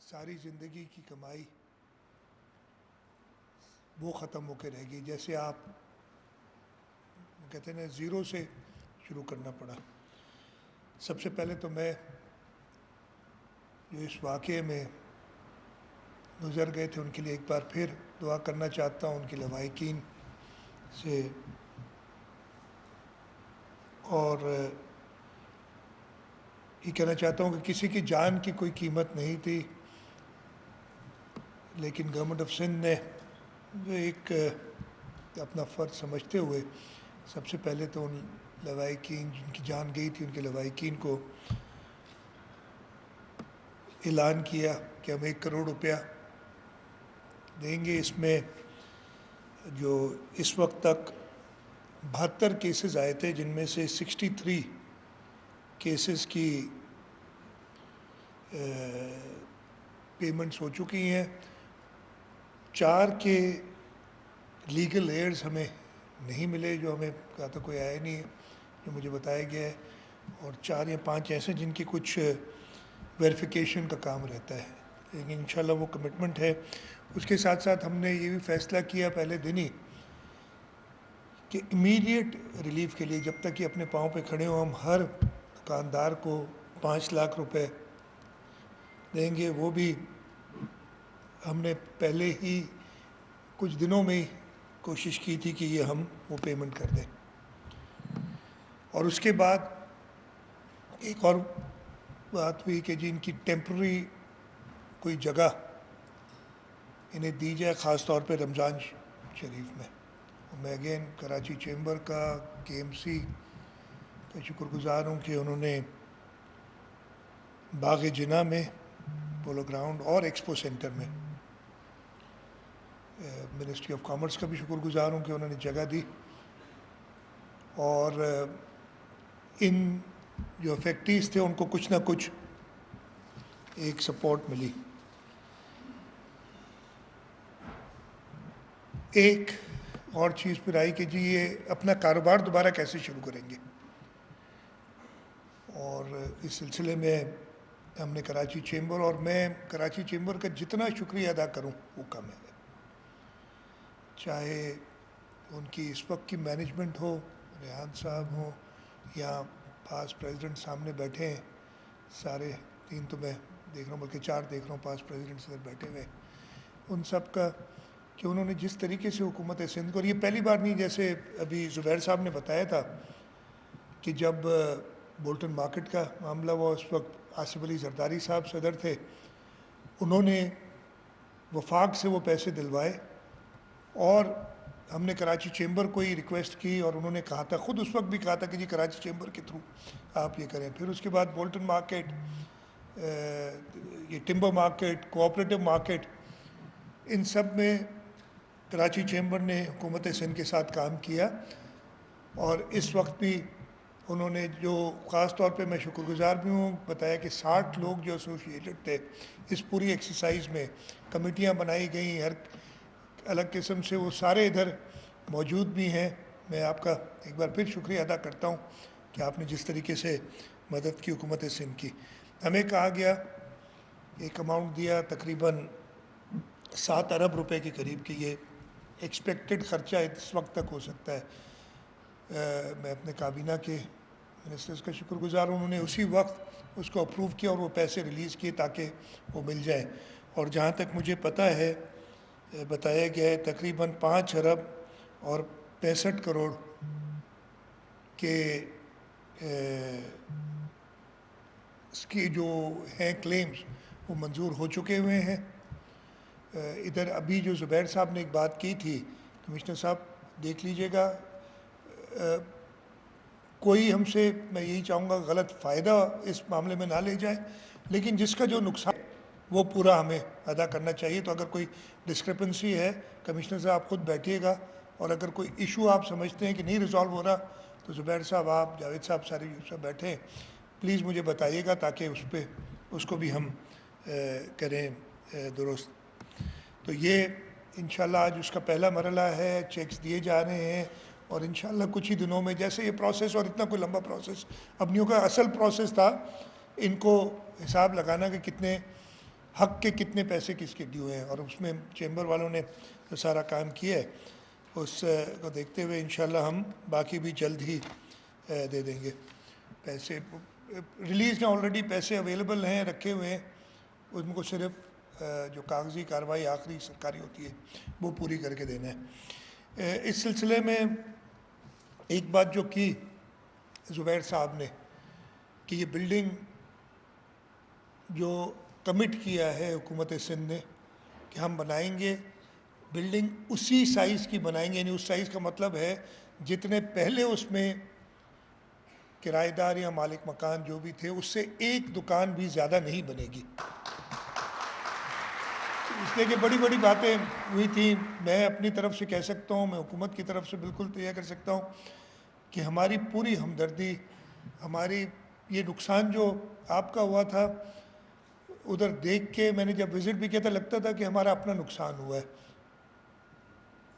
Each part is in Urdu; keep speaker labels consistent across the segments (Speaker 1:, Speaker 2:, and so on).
Speaker 1: ساری زندگی کی کمائی وہ ختم ہو کے رہ گئی، جیسے آپ کہتے ہیں نا زیرو سے شروع کرنا پڑا۔ سب سے پہلے تو میں جو اس واقعے میں گزر گئے تھے ان کے لیے ایک بار پھر دعا کرنا چاہتا ہوں، ان کے لواحقین سے، اور یہ کہنا چاہتا ہوں کہ کسی کی جان کی کوئی قیمت نہیں تھی، لیکن گورنمنٹ آف سندھ نے جو ایک اپنا فرض سمجھتے ہوئے سب سے پہلے تو ان لواحقین جن کی جان گئی تھی ان کے لواحقین کو اعلان کیا کہ ہم 1 کروڑ روپیہ دیں گے۔ اس میں جو اس وقت تک 72 کیسز آئے تھے، جن میں سے 63 کیسز کی پیمنٹس ہو چکی ہیں۔ 4 کے لیگل ایئرز ہمیں نہیں ملے، جو ہمیں کہا تھا کوئی آیا نہیں ہے، جو مجھے بتایا گیا ہے، اور 4 یا 5 ایسے جن کی کچھ ویریفیکیشن کا کام رہتا ہے، لیکن انشاءاللہ وہ کمٹمنٹ ہے۔ اس کے ساتھ ساتھ ہم نے یہ بھی فیصلہ کیا پہلے دن ہی کہ امیڈیٹ ریلیف کے لیے جب تک کہ اپنے پاؤں پہ کھڑے ہوں، ہم ہر دکاندار کو 5 لاکھ روپے دیں گے۔ وہ بھی ہم نے پہلے ہی کچھ دنوں میں ہی کوشش کی تھی کہ یہ ہم وہ پیمنٹ کر دیں۔ اور اس کے بعد ایک اور بات ہوئی کہ جی ان کی ٹیمپرری کوئی جگہ انہیں دی جائے، خاص طور پہ رمضان شریف میں۔ میں اگین کراچی چیمبر کا، KMC کا شکر گزار ہوں کہ انہوں نے باغ جناح میں، پولو گراؤنڈ اور ایکسپو سینٹر میں، منسٹری آف کامرس کا بھی شکر گزار ہوں کہ انہوں نے جگہ دی، اور ان جو افیکٹیز تھے ان کو کچھ نہ کچھ ایک سپورٹ ملی۔ ایک اور چیز پھر آئی کہ جی یہ اپنا کاروبار دوبارہ کیسے شروع کریں گے، اور اس سلسلے میں ہم نے کراچی چیمبر، اور میں کراچی چیمبر کا جتنا شکریہ ادا کروں وہ کم ہے، چاہے ان کی اس وقت کی مینجمنٹ ہو، ریحان صاحب ہوں، یا پاس پریزیڈنٹ سامنے بیٹھے ہیں، سارے 3 تو میں دیکھ رہا ہوں بلکہ 4 دیکھ رہا ہوں پاس پریزیڈنٹس ادھر بیٹھے ہوئے، ان سب کا کہ انہوں نے جس طریقے سے حکومت سندھ کو، اور یہ پہلی بار نہیں، جیسے ابھی زبیر صاحب نے بتایا تھا کہ جب بولٹن مارکیٹ کا معاملہ ہوا، اس وقت آصف علی زرداری صاحب صدر تھے، انہوں نے وفاق سے وہ پیسے دلوائے، اور ہم نے کراچی چیمبر کو ہی ریکویسٹ کی، اور انہوں نے کہا تھا، خود اس وقت بھی کہا تھا کہ جی کراچی چیمبر کے تھرو آپ یہ کریں۔ پھر اس کے بعد بولٹن مارکیٹ، یہ ٹمبر مارکیٹ، کوآپریٹو مارکیٹ، ان سب میں کراچی چیمبر نے حکومت سندھ کے ساتھ کام کیا، اور اس وقت بھی انہوں نے جو خاص طور پہ میں شکر گزار بھی ہوں، بتایا کہ 60 لوگ جو ایسوسیٹڈ تھے اس پوری ایکسرسائز میں، کمیٹیاں بنائی گئیں ہر الگ قسم سے، وہ سارے ادھر موجود بھی ہیں۔ میں آپ کا ایک بار پھر شکریہ ادا کرتا ہوں کہ آپ نے جس طریقے سے مدد کی حکومت سندھ کی۔ ہمیں کہا گیا، ایک اماؤنٹ دیا تقریباً 7 ارب روپے کے قریب، کہ یہ ایکسپیکٹڈ خرچہ اس وقت تک ہو سکتا ہے۔ میں اپنے کابینہ کے منسٹرز کا شکر گزار ہوں، انہوں نے اسی وقت اس کو اپروو کیا اور وہ پیسے ریلیز کیے تاکہ وہ مل جائیں، اور جہاں تک مجھے پتہ ہے بتایا گیا ہے تقریباً 5 ارب اور 65 کروڑ کے اس کی جو ہیں کلیمز وہ منظور ہو چکے ہوئے ہیں۔ ادھر ابھی جو زبیر صاحب نے ایک بات کی تھی، کمشنر صاحب دیکھ لیجئے گا، کوئی ہم سے، میں یہی چاہوں گا، غلط فائدہ اس معاملے میں نہ لے جائیں، لیکن جس کا جو نقصان وہ پورا ہمیں ادا کرنا چاہیے۔ تو اگر کوئی ڈسکرپنسی ہے، کمشنر صاحب خود بیٹھیے گا، اور اگر کوئی ایشو آپ سمجھتے ہیں کہ نہیں ریزالو ہو رہا، تو زبیر صاحب، آپ، جاوید صاحب، سارے سب بیٹھے ہیں، پلیز مجھے بتائیے گا تاکہ اس کو بھی ہم کریں درست۔ تو یہ انشاءاللہ آج اس کا پہلا مرحلہ ہے، چیکس دیے جا رہے ہیں، اور انشاءاللہ کچھ ہی دنوں میں، جیسے یہ پروسیس، اور اتنا کوئی لمبا پروسیس اب نہیں ہوگا، اصل پروسیس تھا ان کو حساب لگانا کہ کتنے حق کے کتنے پیسے کس کے ڈیو ہیں، اور اس میں چیمبر والوں نے جو سارا کام کیا ہے اس کو دیکھتے ہوئے انشاءاللہ ہم باقی بھی جلد ہی دے دیں گے پیسے۔ ریلیز ہیں آلریڈی، پیسے اویلیبل ہیں، رکھے ہوئے ہیں، ان کو صرف جو کاغذی کارروائی آخری سرکاری ہوتی ہے وہ پوری کر کے دینا ہے۔ اس سلسلے میں ایک بات جو کی زبیر صاحب نے کہ یہ بلڈنگ جو کمٹ کیا ہے حکومت سندھ نے کہ ہم بنائیں گے بلڈنگ اسی سائز کی بنائیں گے، یعنی اس سائز کا مطلب ہے جتنے پہلے اس میں کرایہ دار یا مالک مکان جو بھی تھے اس سے ایک دکان بھی زیادہ نہیں بنے گی، اس لیے کہ بڑی بڑی باتیں ہوئی تھیں۔ میں اپنی طرف سے کہہ سکتا ہوں، میں حکومت کی طرف سے بالکل طے کر سکتا ہوں کہ ہماری پوری ہمدردی، ہماری یہ نقصان جو آپ کا ہوا تھا ادھر دیکھ کے میں نے جب وزٹ بھی کیا تھا لگتا تھا کہ ہمارا اپنا نقصان ہوا ہے،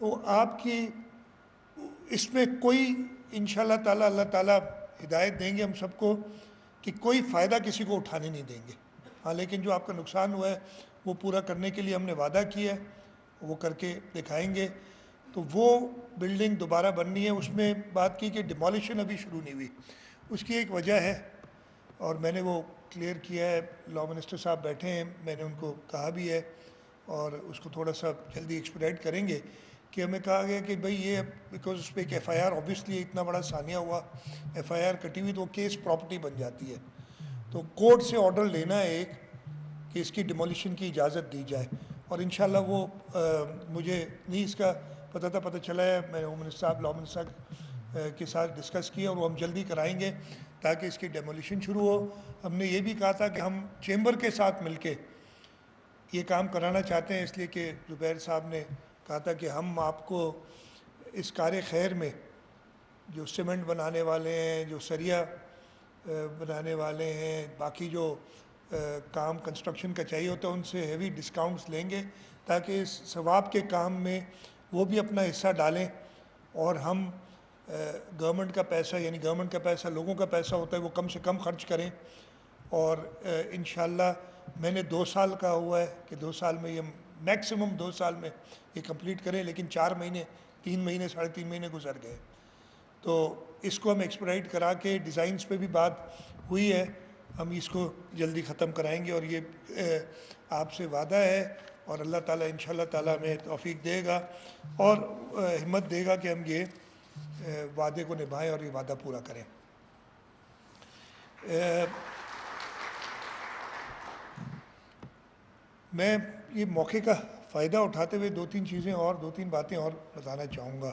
Speaker 1: وہ آپ کی اس میں کوئی انشاءاللہ تعالی اللہ تعالیٰ ہدایت دیں گے ہم سب کو کہ کوئی فائدہ کسی کو اٹھانے نہیں دیں گے۔ ہاں لیکن جو آپ کا نقصان ہوا ہے وہ پورا کرنے کے لیے ہم نے وعدہ کیا ہے، وہ کر کے دکھائیں گے۔ تو وہ بلڈنگ دوبارہ بننی ہے، اس میں بات کی کہ ڈیمولیشن ابھی شروع نہیں ہوئی، اس کی ایک وجہ ہے اور میں نے وہ کلیئر کیا ہے، لا منسٹر صاحب بیٹھے ہیں، میں نے ان کو کہا بھی ہے اور اس کو تھوڑا سا جلدی ایکسپیڈائٹ کریں گے کہ ہمیں کہا گیا کہ بھئی یہ بیکاز اس پہ ایک ایف آئی آر اوبیسلی اتنا بڑا ثانیہ ہوا، ایف آئی آر کٹی ہوئی تو وہ کیس پراپرٹی بن جاتی ہے، تو کورٹ سے آرڈر لینا ہے ایک کہ اس کی ڈیمولیشن کی اجازت دی جائے، اور انشاءاللہ وہ مجھے نہیں اس کا پتہ تھا، پتہ چلا ہے، میں ہوم منسٹر صاحب لا منسٹر صاحب کے ساتھ ڈسکس کیا اور وہ ہم جلدی کرائیں گے تاکہ اس کی ڈیمولیشن شروع ہو۔ ہم نے یہ بھی کہا تھا کہ ہم چیمبر کے ساتھ مل کے یہ کام کرانا چاہتے ہیں، اس لیے کہ زبیر صاحب نے کہا تھا کہ ہم آپ کو اس کار خیر میں جو سیمنٹ بنانے والے ہیں، جو سریا بنانے والے ہیں، باقی جو کام کنسٹرکشن کا چاہیے ہوتا ہے ان سے ہیوی ڈسکاؤنٹس لیں گے تاکہ اس ثواب کے کام میں وہ بھی اپنا حصہ ڈالیں اور ہم گورنمنٹ کا پیسہ، یعنی گورنمنٹ کا پیسہ لوگوں کا پیسہ ہوتا ہے، وہ کم سے کم خرچ کریں، اور انشاءاللہ میں نے 2 سال کا ہوا ہے کہ 2 سال میں یہ میکسیمم 2 سال میں یہ کمپلیٹ کریں، لیکن 4 مہینے 3 مہینے 3.5 مہینے گزر گئے، تو اس کو ہم ایکسپیڈائٹ کرا کے ڈیزائنس پہ بھی بات ہوئی ہے، ہم اس کو جلدی ختم کرائیں گے، اور یہ آپ سے وعدہ ہے اور اللہ تعالیٰ انشاءاللہ تعالیٰ ہمیں توفیق دے گا اور ہمت دے گا کہ ہم یہ وعدے کو نبھائیں اور یہ وعدہ پورا کریں۔ میں یہ موقع کا فائدہ اٹھاتے ہوئے 2-3 چیزیں اور 2-3 باتیں اور بتانا چاہوں گا،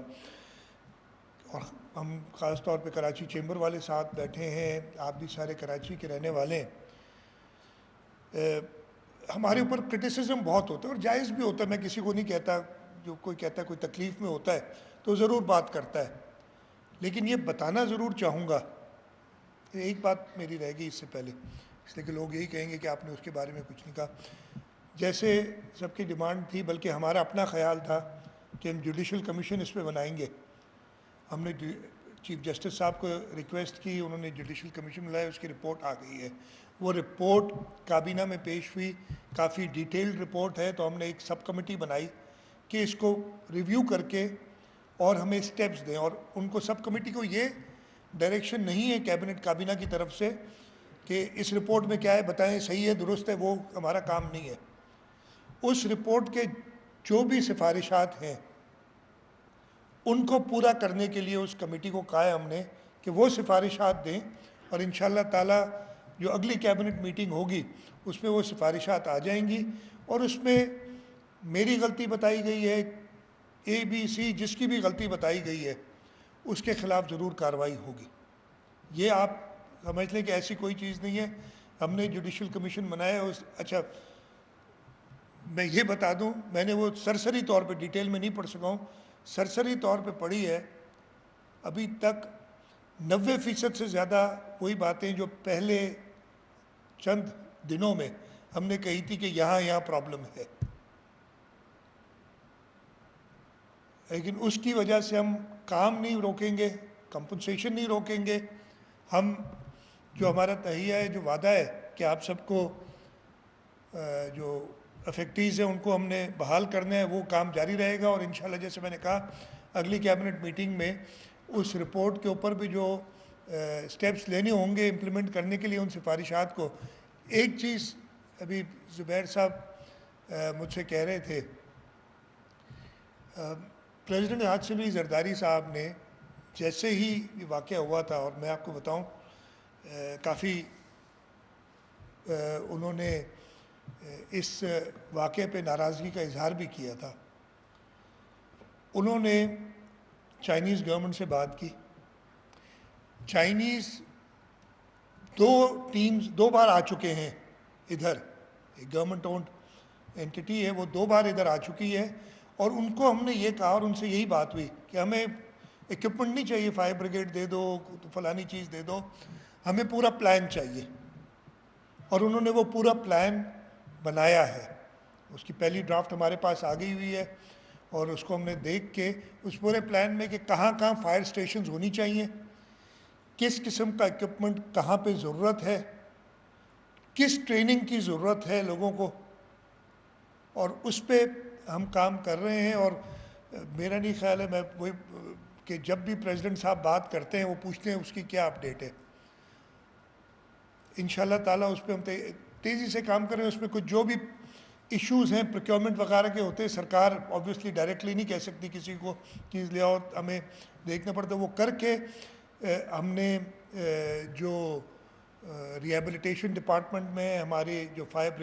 Speaker 1: اور ہم خاص طور پہ کراچی چیمبر والے ساتھ بیٹھے ہیں، آپ بھی سارے کراچی کے رہنے والے ہیں، ہمارے اوپر کرٹیسزم بہت ہوتا ہے اور جائز بھی ہوتا ہے، میں کسی کو نہیں کہتا، جو کوئی کہتا ہے کوئی تکلیف میں ہوتا ہے تو ضرور بات کرتا ہے، لیکن یہ بتانا ضرور چاہوں گا، ایک بات میری رہ گئی اس سے پہلے، اس لیے کہ لوگ یہی کہیں گے کہ آپ نے اس کے بارے میں کچھ نہیں کہا، جیسے سب کی ڈیمانڈ تھی بلکہ ہمارا اپنا خیال تھا کہ ہم جوڈیشل کمیشن اس پہ بنائیں گے، ہم نے چیف جسٹس صاحب کو ریکویسٹ کی، انہوں نے جوڈیشل کمیشن بنایا، اس کی رپورٹ آ گئی ہے، وہ رپورٹ کابینہ میں پیش ہوئی، کافی ڈیٹیلڈ رپورٹ ہے، تو ہم نے ایک سب کمیٹی بنائی کہ اس کو ریویو کر کے اور ہمیں سٹیپس دیں، اور ان کو سب کمیٹی کو یہ ڈائریکشن نہیں ہے کابینہ کی طرف سے کہ اس رپورٹ میں کیا ہے بتائیں، صحیح ہے درست ہے، وہ ہمارا کام نہیں ہے، اس رپورٹ کے جو بھی سفارشات ہیں ان کو پورا کرنے کے لیے اس کمیٹی کو کہا ہے ہم نے کہ وہ سفارشات دیں، اور انشاءاللہ تعالیٰ جو اگلی کیبنٹ میٹنگ ہوگی اس میں وہ سفارشات آ جائیں گی، اور اس میں میری غلطی بتائی گئی ہے، اے بی سی جس کی بھی غلطی بتائی گئی ہے اس کے خلاف ضرور کارروائی ہوگی، یہ آپ سمجھ لیں کہ ایسی کوئی چیز نہیں ہے، ہم نے جوڈیشل کمیشن بنایا ہے۔ اچھا میں یہ بتا دوں، میں نے وہ سرسری طور پہ ڈیٹیل میں نہیں پڑھ سکا ہوں، سرسری طور پہ پڑھی ہے، ابھی تک 90% سے زیادہ وہی باتیں جو پہلے چند دنوں میں ہم نے کہی تھی کہ یہاں پرابلم ہے، لیکن اس کی وجہ سے ہم کام نہیں روکیں گے، کمپنسیشن نہیں روکیں گے، ہم جو ہمارا تہیہ ہے، جو وعدہ ہے کہ آپ سب کو جو افیکٹیز ہیں ان کو ہم نے بحال کرنا ہے، وہ کام جاری رہے گا. اور انشاءاللہ جیسے میں نے کہا اگلی کیبنٹ میٹنگ میں اس رپورٹ کے اوپر بھی جو اسٹیپس لینے ہوں گے امپلیمنٹ کرنے کے لیے ان سفارشات کو. ایک چیز ابھی زبیر صاحب مجھ سے کہہ رہے تھے، پریزیڈنٹ عاصم زرداری صاحب نے جیسے ہی یہ واقعہ ہوا تھا، اور میں آپ کو بتاؤں کافی انہوں نے اس واقعے پہ ناراضگی کا اظہار بھی کیا تھا. انہوں نے چائنیز گورنمنٹ سے بات کی. چائنیز دو بار آ چکے ہیں ادھر، ایک گورنمنٹ اونڈ اینٹی ہے، وہ 2 بار ادھر آ چکی ہے. اور ان کو ہم نے یہ کہا اور ان سے یہی بات ہوئی کہ ہمیں اکوپمنٹ نہیں چاہیے، فائر بریگیڈ دے دو، فلانی چیز دے دو، ہمیں پورا پلان چاہیے. اور انہوں نے وہ پورا پلان بنایا ہے. اس کی پہلی ڈرافٹ ہمارے پاس آ گئی ہوئی ہے، اور اس کو ہم نے دیکھ کے اس پورے پلان میں کہ کہاں کہاں فائر اسٹیشنز ہونی چاہیے، کس قسم کا اکوپمنٹ کہاں پہ ضرورت ہے، کس ٹریننگ کی ضرورت ہے لوگوں کو، اور اس پہ ہم کام کر رہے ہیں. اور میرا نہیں خیال ہے وہی کہ جب بھی پریزیڈنٹ صاحب بات کرتے ہیں وہ پوچھتے ہیں اس کی کیا اپڈیٹ ہے. انشاءاللہ تعالیٰ اس پہ ہم تیزی سے کام کریں. اس میں کچھ جو بھی ایشوز ہیں پروکیورمنٹ وغیرہ کے ہوتے ہیں، سرکار آبویسلی ڈائریکٹلی نہیں کہہ سکتی کسی کو چیز لے آؤ، ہمیں دیکھنا پڑتا ہے. وہ کر کے ہم نے جو ریہیبلیٹیشن ڈپارٹمنٹ میں ہماری جو فائر